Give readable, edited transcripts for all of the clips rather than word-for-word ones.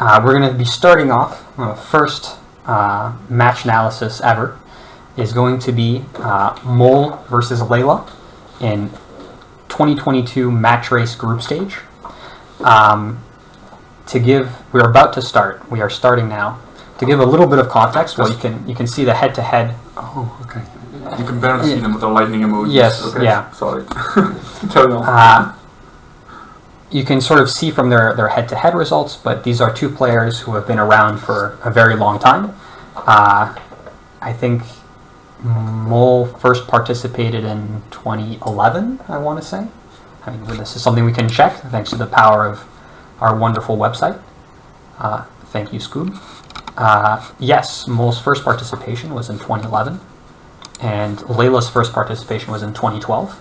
We're going to be starting off, first match analysis ever is going to be Moll versus Layla in 2022 match race group stage. We're about to start. We are starting now. To give a little bit of context, well, you can see the head-to-head. Oh, okay. You can barely see them with the lightning emojis. Yes, okay. yeah. Sorry. Carry on. You can sort of see from their head-to-head results, but these are two players who have been around for a very long time. I think Moll first participated in 2011, I want to say. I mean, this is something we can check thanks to the power of our wonderful website. Thank you, Scoob. Yes, Moll's first participation was in 2011, and Layla's first participation was in 2012.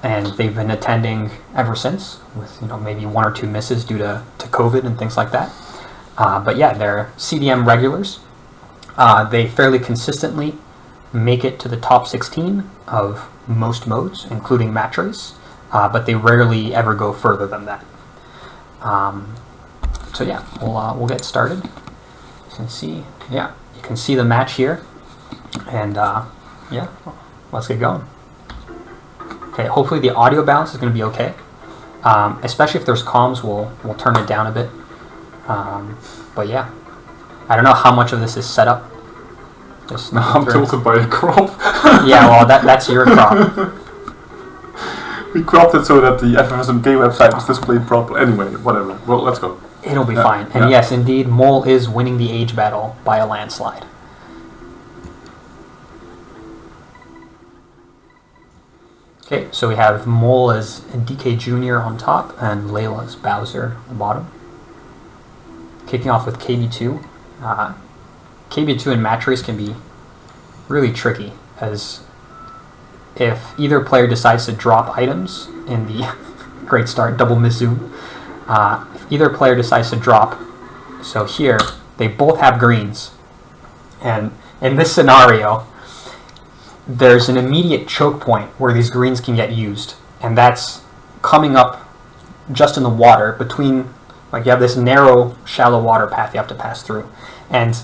And they've been attending ever since, with maybe one or two misses due to COVID and things like that. But yeah, they're CDM regulars. They fairly consistently make it to the top 16 of most modes, including match race, but they rarely ever go further than that. So yeah, we'll get started. You can see, you can see the match here, and yeah, let's get going. Okay, hopefully the audio balance is going to be okay. Especially if there's comms, we'll turn it down a bit. But yeah, I don't know how much of this is set up. I'm tilted by a crop. Yeah, well, that's your crop. We cropped it so that the SMK website was displayed properly. Anyway, whatever. Well, let's go. It'll be fine. And yes, indeed, Moll is winning the age battle by a landslide. Okay, so we have Moll as DK Jr. on top and Layla as Bowser on the bottom. Kicking off with KB2. KB2 in match race can be really tricky, as if either player decides to drop items in the great start, double miss zoom. If either player decides to drop, so here they both have greens, and in this scenario there's an immediate choke point where these greens can get used, and that's coming up just in the water between, like, you have this narrow, shallow water path you have to pass through, and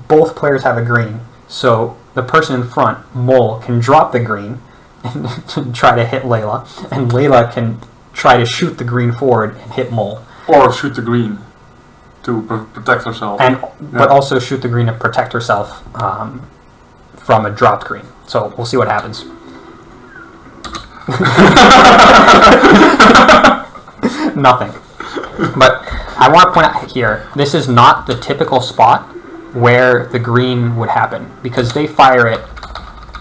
both players have a green, so the person in front, Moll, can drop the green and try to hit Layla, and Layla can try to shoot the green forward and hit Moll. Or shoot the green to protect herself. But also shoot the green to protect herself from a dropped green. So we'll see what happens. Nothing. But I want to point out here, this is not the typical spot where the green would happen, because they fire it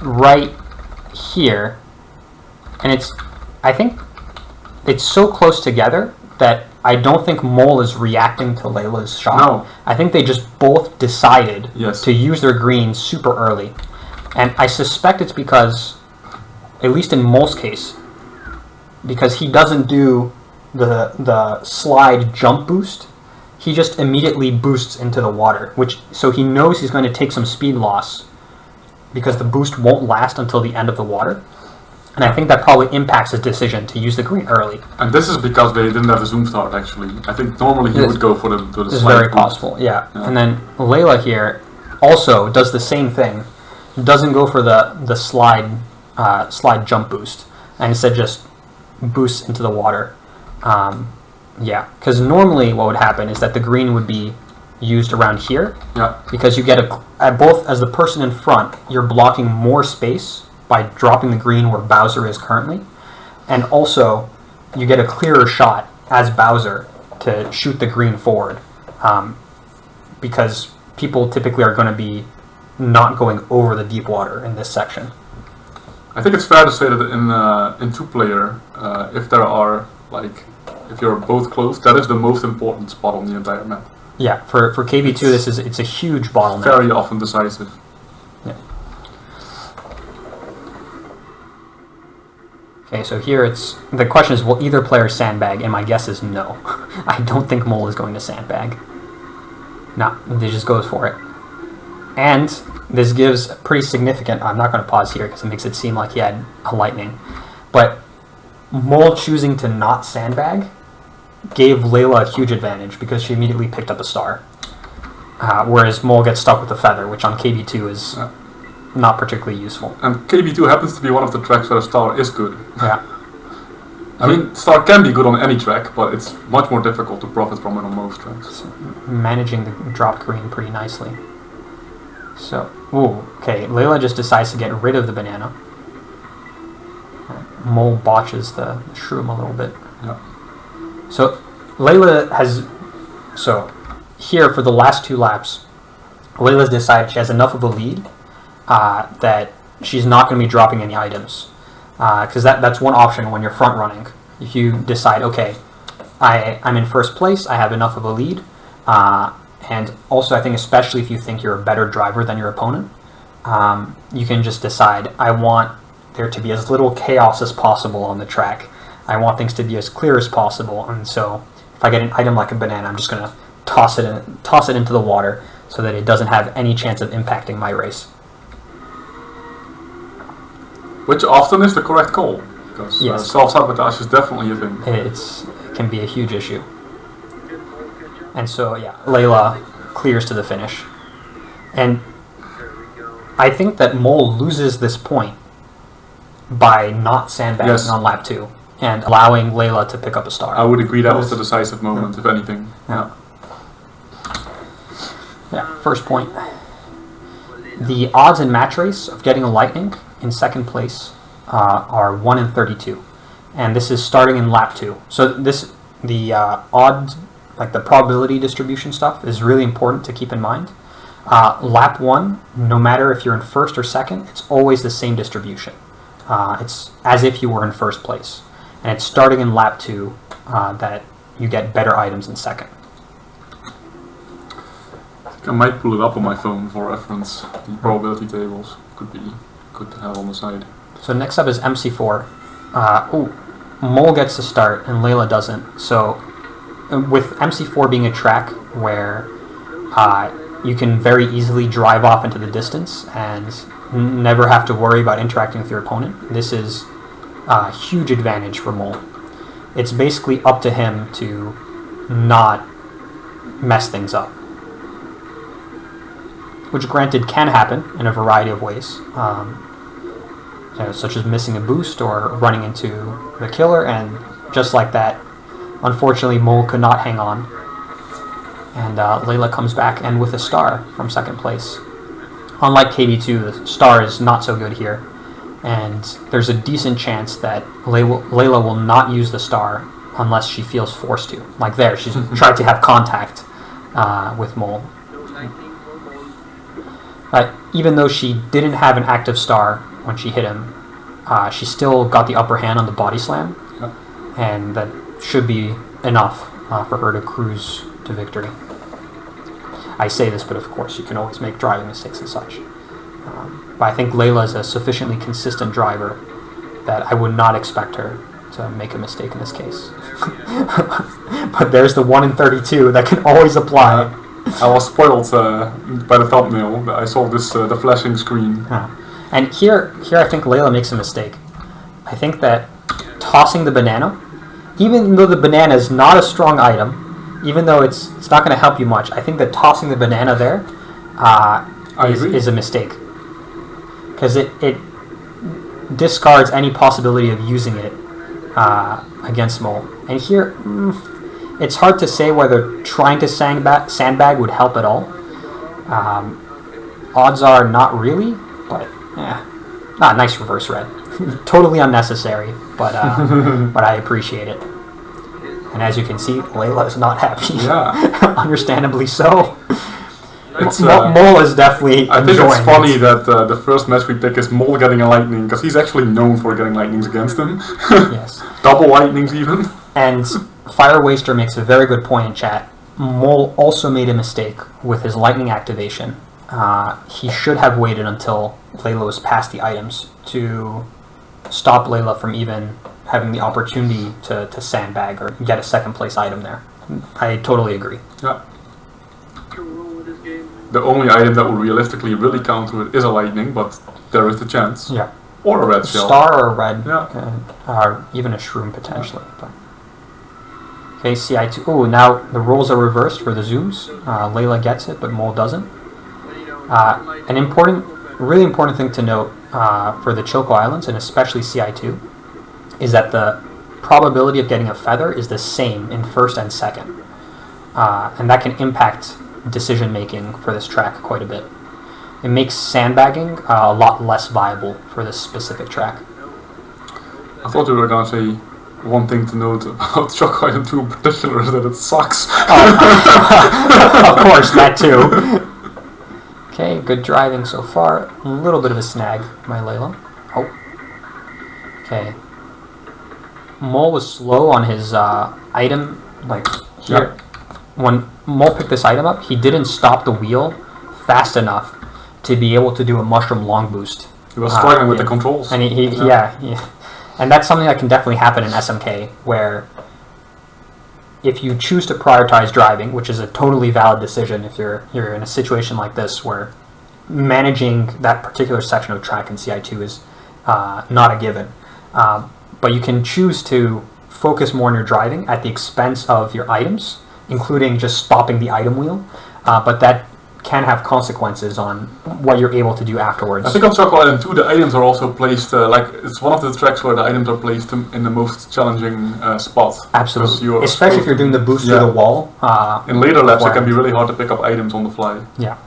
right here, and I think it's so close together that I don't think Moll is reacting to Layla's shot. No. I think they just both decided to use their green super early. And I suspect it's because, at least in Moll's case, because he doesn't do the slide jump boost, he just immediately boosts into the water, so he knows he's going to take some speed loss because the boost won't last until the end of the water. And I think that probably impacts his decision to use the green early. And this is because they didn't have a zoom start, actually. I think normally he would go for the slide. It's very possible, yeah. And then Layla here also does the same thing. Doesn't go for the slide jump boost, and instead just boosts into the water. Yeah, because normally what would happen is that the green would be used around here. Yeah. Because you get both as the person in front, you're blocking more space by dropping the green where Bowser is currently, and also you get a clearer shot as Bowser to shoot the green forward, because people typically are going to be not going over the deep water in this section. I think it's fair to say that in two-player, if you're both close, that is the most important spot on the entire map. Yeah, for KB2 it's a huge bottleneck. Very often decisive. Yeah. Okay, so here the question is, will either player sandbag? And my guess is no. I don't think Moll is going to sandbag. No, he just goes for it. And this gives a pretty significant, I'm not going to pause here because it makes it seem like he had a lightning, but Moll choosing to not sandbag gave Layla a huge advantage because she immediately picked up a star. Whereas Moll gets stuck with a feather, which on KB2 is not particularly useful. And KB2 happens to be one of the tracks where a star is good. Yeah. I mean, star can be good on any track, but it's much more difficult to profit from it on most tracks. Managing the drop green pretty nicely. So, okay, Layla just decides to get rid of the banana. Moll botches the shroom a little bit. Yeah. So, Layla has... So, here for the last 2 laps, Layla's decided she has enough of a lead that she's not going to be dropping any items. Because that's one option when you're front running. If you decide, okay, I'm in first place, I have enough of a lead, and also I think especially if you think you're a better driver than your opponent, you can just decide, I want there to be as little chaos as possible on the track. I want things to be as clear as possible, and so if I get an item like a banana, I'm just going to toss it into the water so that it doesn't have any chance of impacting my race. Which often is the correct call, because yes. Self-sabotage is definitely a thing. It can be a huge issue. And so, yeah, Layla clears to the finish. And I think that Moll loses this point by not sandbagging on lap 2 and allowing Layla to pick up a star. I would agree that was the decisive moment, if anything. Yeah. Yeah, first point. The odds in match race of getting a lightning in second place are 1 in 32, and this is starting in lap 2. So the odds, like the probability distribution stuff, is really important to keep in mind. Lap 1, no matter if you're in first or second, it's always the same distribution. It's as if you were in first place, and it's starting in lap 2 that you get better items in second. I might pull it up on my phone for reference. The probability tables could be good to have on the side. So next up is MC4. Moll gets to start and Layla doesn't. So with MC4 being a track where you can very easily drive off into the distance and never have to worry about interacting with your opponent, this is a huge advantage for Moll. It's basically up to him to not mess things up. Which granted can happen in a variety of ways, such as missing a boost or running into the killer, and just like that, unfortunately Moll could not hang on, and Layla comes back and with a star from second place. Unlike KB2, the star is not so good here, and there's a decent chance that Layla will not use the star unless she feels forced to. Like there, she's tried to have contact with Moll. Even though she didn't have an active star when she hit him, she still got the upper hand on the body slam, and that should be enough for her to cruise to victory. I say this, but of course you can always make driving mistakes and such. But I think Layla is a sufficiently consistent driver that I would not expect her to make a mistake in this case. But there's the 1 in 32 that can always apply. I was spoiled by the thumbnail. I saw this the flashing screen. And here I think Layla makes a mistake. I think that tossing the banana, even though the banana is not a strong item, even though it's not going to help you much, I think that tossing the banana there is a mistake. Because it discards any possibility of using it against Moll. And here, it's hard to say whether trying to sandbag would help at all. Odds are not really, but nice reverse red. Totally unnecessary, but I appreciate it. And as you can see, Layla is not happy. Yeah. Understandably so. Moll is definitely I think it's funny that the first match we pick is Moll getting a lightning, because he's actually known for getting lightnings against him. Yes. Double lightnings even. And Fire Waster makes a very good point in chat. Moll also made a mistake with his lightning activation. He should have waited until Layla was past the items to stop Layla from even having the opportunity to sandbag or get a second place item there. I totally agree. Yeah. The only item that will realistically really counter it is a lightning, but there is the chance. Yeah. Or a red shell. Star or a red. Yeah. Or even a shroom potentially. But. Okay, CI2. Oh, now the roles are reversed for the zooms. Layla gets it, but Moll doesn't. Really important thing to note for the Choco Islands, and especially CI2, is that the probability of getting a feather is the same in first and second. And that can impact decision making for this track quite a bit. It makes sandbagging a lot less viable for this specific track. I thought you were going to say one thing to note about Choco Island 2 in particular is that it sucks. Of course, that too. Okay, good driving so far. A little bit of a snag by Layla. Oh. Okay. Moll was slow on his item, like here. Yep. When Moll picked this item up, he didn't stop the wheel fast enough to be able to do a mushroom long boost. He was struggling with the controls. And yeah. And that's something that can definitely happen in SMK, where if you choose to prioritize driving, which is a totally valid decision if you're in a situation like this where managing that particular section of track in CI2 is not a given. But you can choose to focus more on your driving at the expense of your items, including just stopping the item wheel. But that can have consequences on what you're able to do afterwards. I think on Choco Island 2 the items are also placed, it's one of the tracks where the items are placed in the most challenging spot. Absolutely, especially if you're doing the boost through the wall. In later laps it can be really hard to pick up items on the fly. Yeah.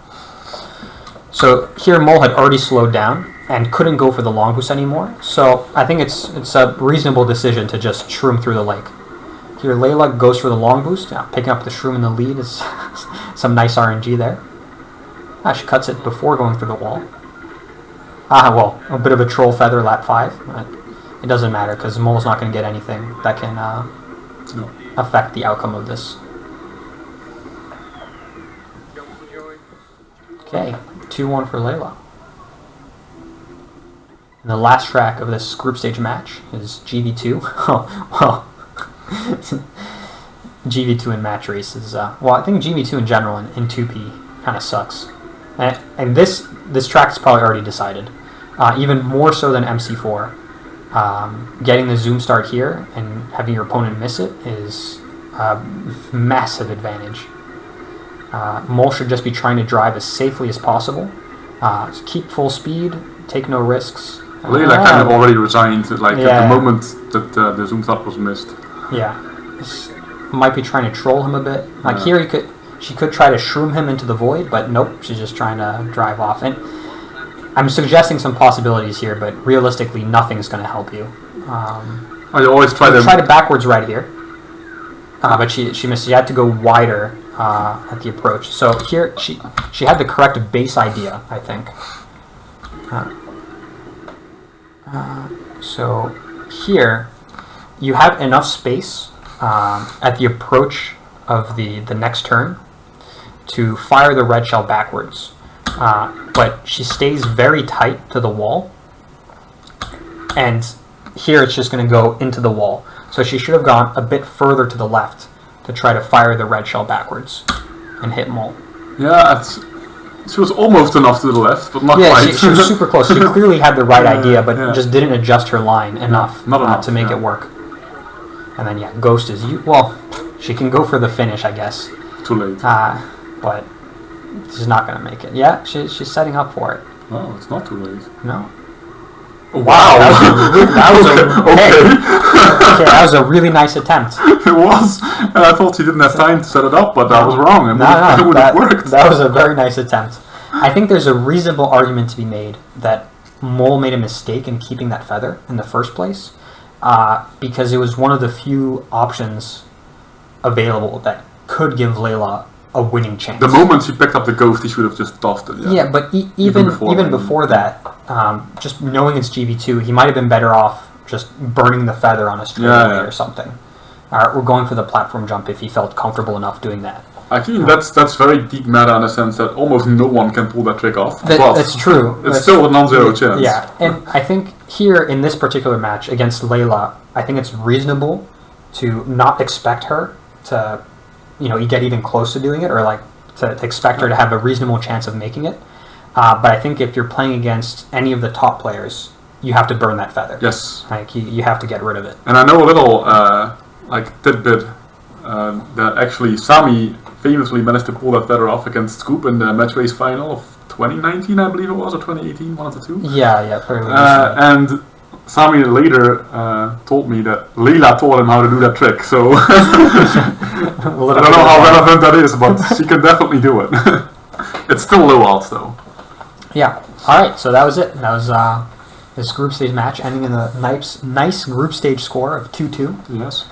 So here Moll had already slowed down and couldn't go for the long boost anymore, so I think it's a reasonable decision to just shroom through the lake. Here Layla goes for the long boost, picking up the shroom in the lead is some nice RNG there. She cuts it before going through the wall. Well, a bit of a troll feather lap 5. But it doesn't matter because Moll's not going to get anything that can affect the outcome of this. Okay, 2-1 for Layla. And the last track of this group stage match is GV2. Oh, well, GV2 in match races. Well, I think GV2 in general in 2P kind of sucks. And this track is probably already decided, even more so than MC4. Getting the zoom start here and having your opponent miss it is a massive advantage. Moll should just be trying to drive as safely as possible, keep full speed, take no risks. Layla kind of already resigned, at the moment that the zoom start was missed. Yeah, might be trying to troll him a bit. Here she could try to shroom him into the void, but nope, she's just trying to drive off. And I'm suggesting some possibilities here, but realistically, nothing's going to help you. You always try to backwards right here, but she missed. She had to go wider at the approach. So here she had the correct base idea, I think. So here you have enough space at the approach of the next turn to fire the red shell backwards, but she stays very tight to the wall, and here it's just going to go into the wall. So she should have gone a bit further to the left to try to fire the red shell backwards and hit Moll. Yeah, she was almost enough to the left, but not quite. Yeah, she was super close. She clearly had the right idea, but just didn't adjust her line enough to make it work. And then Ghost is she can go for the finish, I guess. Too late. But she's not going to make it. Yeah, she's setting up for it. Oh, it's not too late. No. Wow. That was a really nice attempt. It was. And I thought she didn't have time to set it up, but I was wrong. It would have worked. That was a very nice attempt. I think there's a reasonable argument to be made that Moll made a mistake in keeping that feather in the first place, because it was one of the few options available that could give Layla a winning chance. The moment she picked up the ghost, he should have just tossed it. Yeah, but even before that, just knowing it's GV2, he might have been better off just burning the feather on a straightaway or something, or going for the platform jump if he felt comfortable enough doing that. I think that's very deep meta in the sense that almost no one can pull that trick off. That's true. It's still a non-zero chance. Yeah, and I think here in this particular match against Layla, I think it's reasonable to not expect her to, get even close to doing it, or to expect her to have a reasonable chance of making it. But I think if you're playing against any of the top players, you have to burn that feather. Yes. You have to get rid of it. And I know a little tidbit that actually Sami famously managed to pull that feather off against Scoop in the match race final of 2019, I believe it was, or 2018, one of the two. Yeah, fairly and Sami later told me that Leila taught him how to do that trick, so I don't know how relevant that is, but she can definitely do it. It's still low odds though. Yeah. Alright, so that was it. That was this group stage match ending in a nice group stage score of 2-2. Yes.